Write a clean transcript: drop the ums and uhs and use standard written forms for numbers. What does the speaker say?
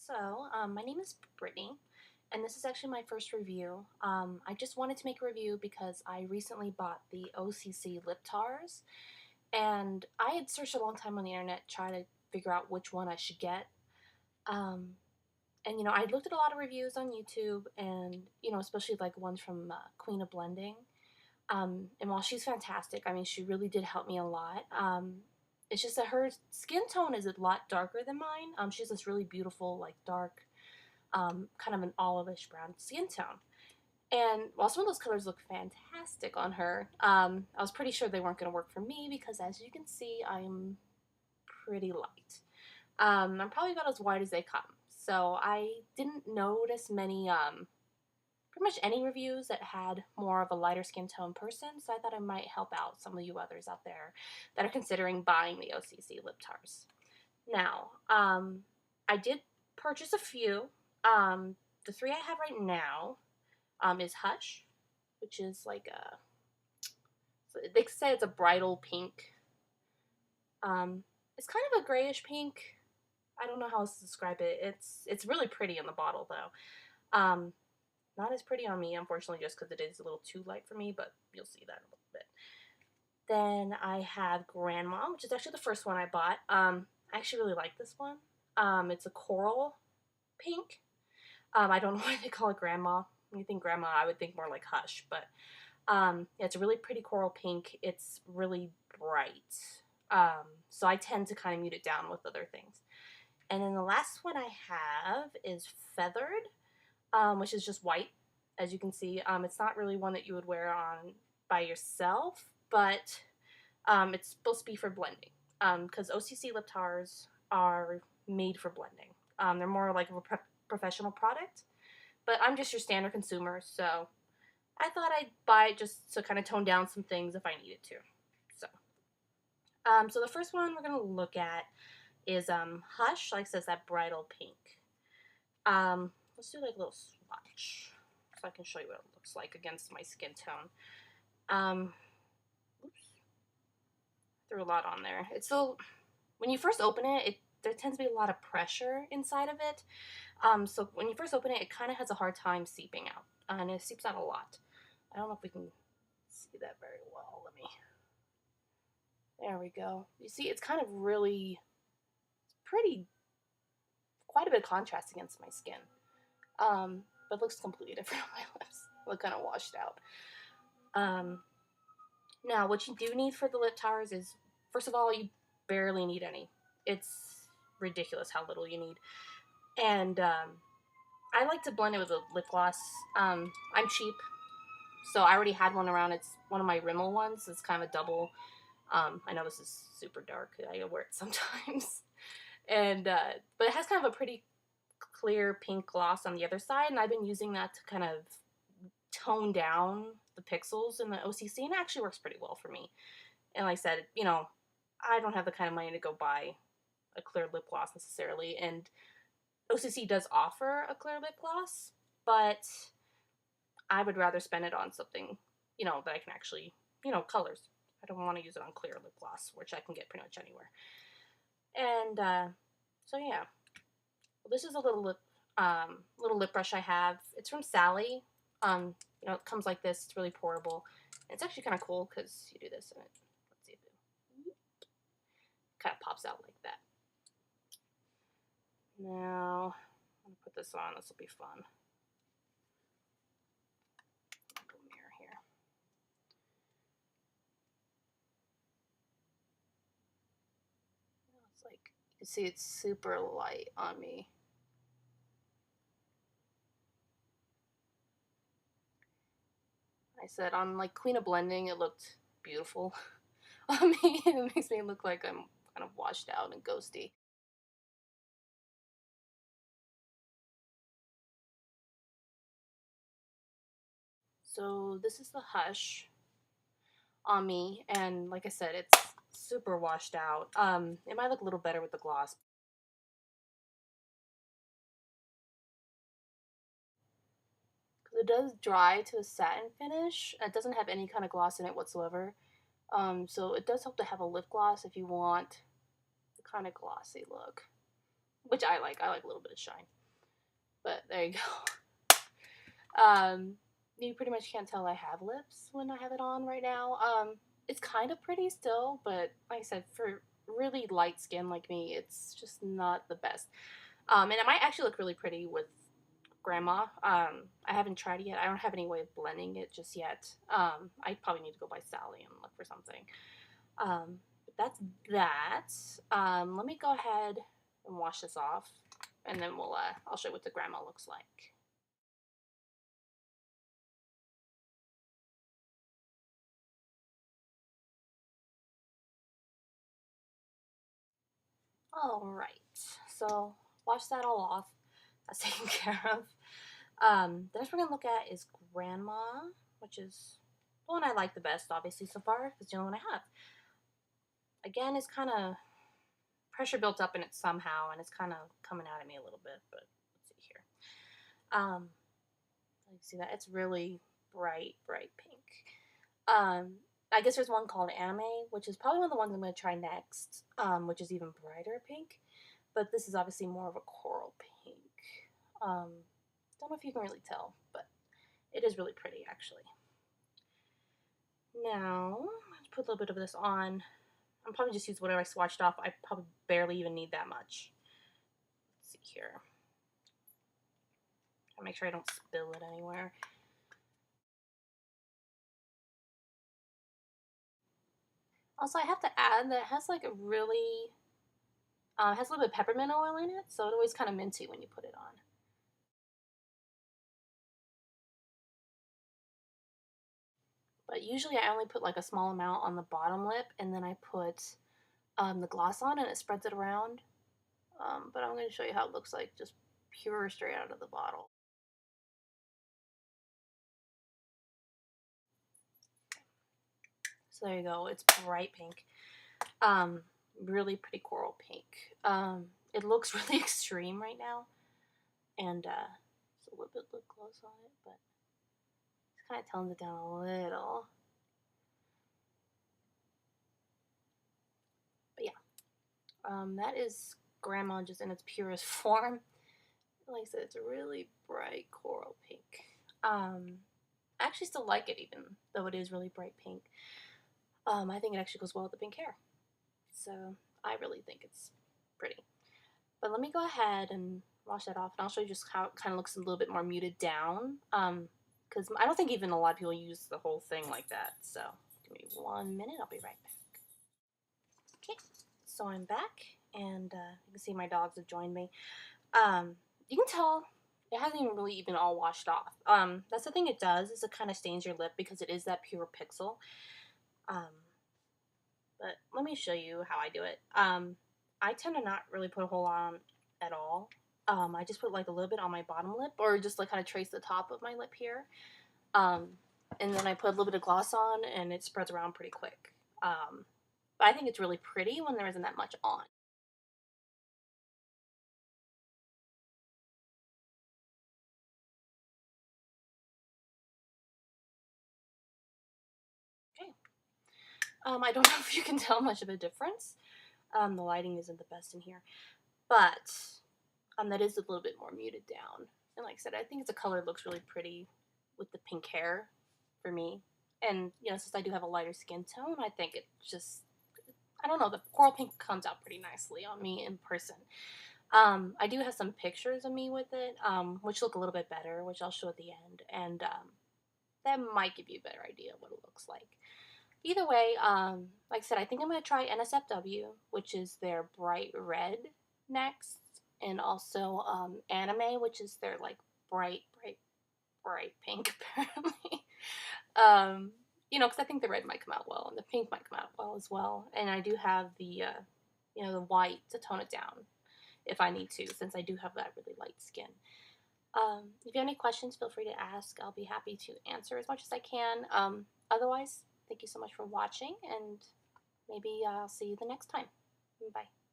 My name is Brittany, and this is actually my first review. I just wanted to make a review because I recently bought the OCC Lip Tars, and I had searched a long time on the internet trying to figure out which one I should get. Um, I looked at a lot of reviews on YouTube, and especially like ones from Queen of Blending. And while she's fantastic, I mean, she really did help me a lot. It's just that her skin tone is a lot darker than mine. She has this really beautiful, like dark, kind of an olivish brown skin tone. And while some of those colors look fantastic on her, I was pretty sure they weren't going to work for me because, as you can see, I'm pretty light. I'm probably about as white as they come. So I didn't notice many pretty much any reviews that had more of a lighter skin tone person, so I thought I might help out some of you others out there that are considering buying the OCC Lip Tars. Now, I did purchase a few. The three I have right now is Hush, which is like they say it's a bridal pink. It's kind of a grayish pink. I don't know how else to describe it. It's really pretty in the bottle though. Not as pretty on me, unfortunately, just because it is a little too light for me, but you'll see that in a little bit. Then I have Grandma, which is actually the first one I bought. I actually really like this one. It's a coral pink. I don't know why they call it Grandma. When you think Grandma, I would think more like Hush, but yeah, it's a really pretty coral pink. It's really bright. So I tend to kind of mute it down with other things. And then the last one I have is Feathered, which is just white, as you can see. It's not really one that you would wear on by yourself, but it's supposed to be for blending, because OCC Lip Tars are made for blending. They're more like a professional product, but I'm just your standard consumer, so I thought I'd buy it just to kind of tone down some things if I needed to. So the first one we're going to look at is Hush, like it says, that bridal pink. Let's do like a little swatch so I can show you what it looks like against my skin tone. Oops, threw a lot on there. It's so when you first open it, there tends to be a lot of pressure inside of it. So when you first open it, it kind of has a hard time seeping out, and it seeps out a lot. I don't know if we can see that very well. Let me. There we go. You see, it's kind of really pretty, quite a bit of contrast against my skin. But it looks completely different on my lips. Look kind of washed out. Now, what you do need for the lip tars is, first of all, you barely need any. It's ridiculous how little you need. And I like to blend it with a lip gloss. I'm cheap, so I already had one around. It's one of my Rimmel ones. It's kind of a double. I know this is super dark. I wear it sometimes. And but it has kind of a pretty clear pink gloss on the other side, and I've been using that to kind of tone down the pixels in the OCC, and it actually works pretty well for me. And like I said, I don't have the kind of money to go buy a clear lip gloss necessarily, and OCC does offer a clear lip gloss, but I would rather spend it on something, that I can actually, colors. I don't want to use it on clear lip gloss, which I can get pretty much anywhere. And so yeah. Well, this is a little lip brush I have. It's from Sally. It comes like this. It's really portable. And it's actually kind of cool because you do this and let's see if it kind of pops out like that. Now, I'm going to put this on. This will be fun. Go mirror here. It's like, you can see it's super light on me. I said on like Queen of Blending, it looked beautiful on me. It makes me look like I'm kind of washed out and ghosty. So this is the Hush on me, and like I said, it's super washed out. It might look a little better with the gloss. It does dry to a satin finish. It doesn't have any kind of gloss in it whatsoever. So it does help to have a lip gloss if you want the kind of glossy look. which I like. I like a little bit of shine. But there you go. You pretty much can't tell I have lips when I have it on right now. It's kind of pretty still, but like I said, for really light skin like me, it's just not the best. And it might actually look really pretty with grandma. I haven't tried it yet. I don't have any way of blending it just yet. I probably need to go by Sally and look for something. But that's that. Let me go ahead and wash this off, and then I'll show you what the grandma looks like. Alright, so wash that all off. That's taken care of. The next we're going to look at is Grandma, which is the one I like the best, obviously, so far, because it's the only one I have. Again, it's kind of pressure built up in it somehow, and it's kind of coming out at me a little bit, but let's see here. You see that? It's really bright pink. I guess there's one called Anime, which is probably one of the ones I'm going to try next, which is even brighter pink. But this is obviously more of a coral pink. Don't know if you can really tell, but it is really pretty, actually. Now, let's put a little bit of this on. I'm probably just use whatever I swatched off. I probably barely even need that much. Let's see here. I'll make sure I don't spill it anywhere. Also, I have to add that it has like a really, has a little bit of peppermint oil in it, so it always kind of minty when you put it on. But usually I only put like a small amount on the bottom lip, and then I put the gloss on and it spreads it around. But I'm going to show you how it looks like just pure straight out of the bottle. So there you go. It's bright pink. Really pretty coral pink. It looks really extreme right now. And it's a little bit lip gloss on it, but it kind of tones it down a little. But yeah, that is Grandma just in its purest form. Like I said, it's a really bright coral pink. I actually still like it even though it is really bright pink. I think it actually goes well with the pink hair. So I really think it's pretty. But let me go ahead and wash that off, and I'll show you just how it kind of looks a little bit more muted down. Because I don't think even a lot of people use the whole thing like that. So give me 1 minute, I'll be right back. Okay, so I'm back, and you can see my dogs have joined me. You can tell it hasn't even really even all washed off. That's the thing it does, is it kind of stains your lip because it is that pure pixel. But let me show you how I do it. I tend to not really put a whole lot on at all. I just put like a little bit on my bottom lip, or just like kind of trace the top of my lip here. And then I put a little bit of gloss on, and it spreads around pretty quick. But I think it's really pretty when there isn't that much on. Okay. I don't know if you can tell much of a difference. The lighting isn't the best in here, but that is a little bit more muted down. And like I said, I think the color looks really pretty with the pink hair for me. And, you know, since I do have a lighter skin tone, I think it just, I don't know, the coral pink comes out pretty nicely on me in person. I do have some pictures of me with it, which look a little bit better, which I'll show at the end. And that might give you a better idea of what it looks like. Either way, like I said, I think I'm going to try NSFW, which is their bright red next. And also Anime, which is their like bright pink, apparently. You know, because I think the red might come out well, and the pink might come out well as well. And I do have the, you know, the white to tone it down if I need to, since I do have that really light skin. If you have any questions, feel free to ask. I'll be happy to answer as much as I can. Otherwise, thank you so much for watching, and maybe I'll see you the next time. Bye.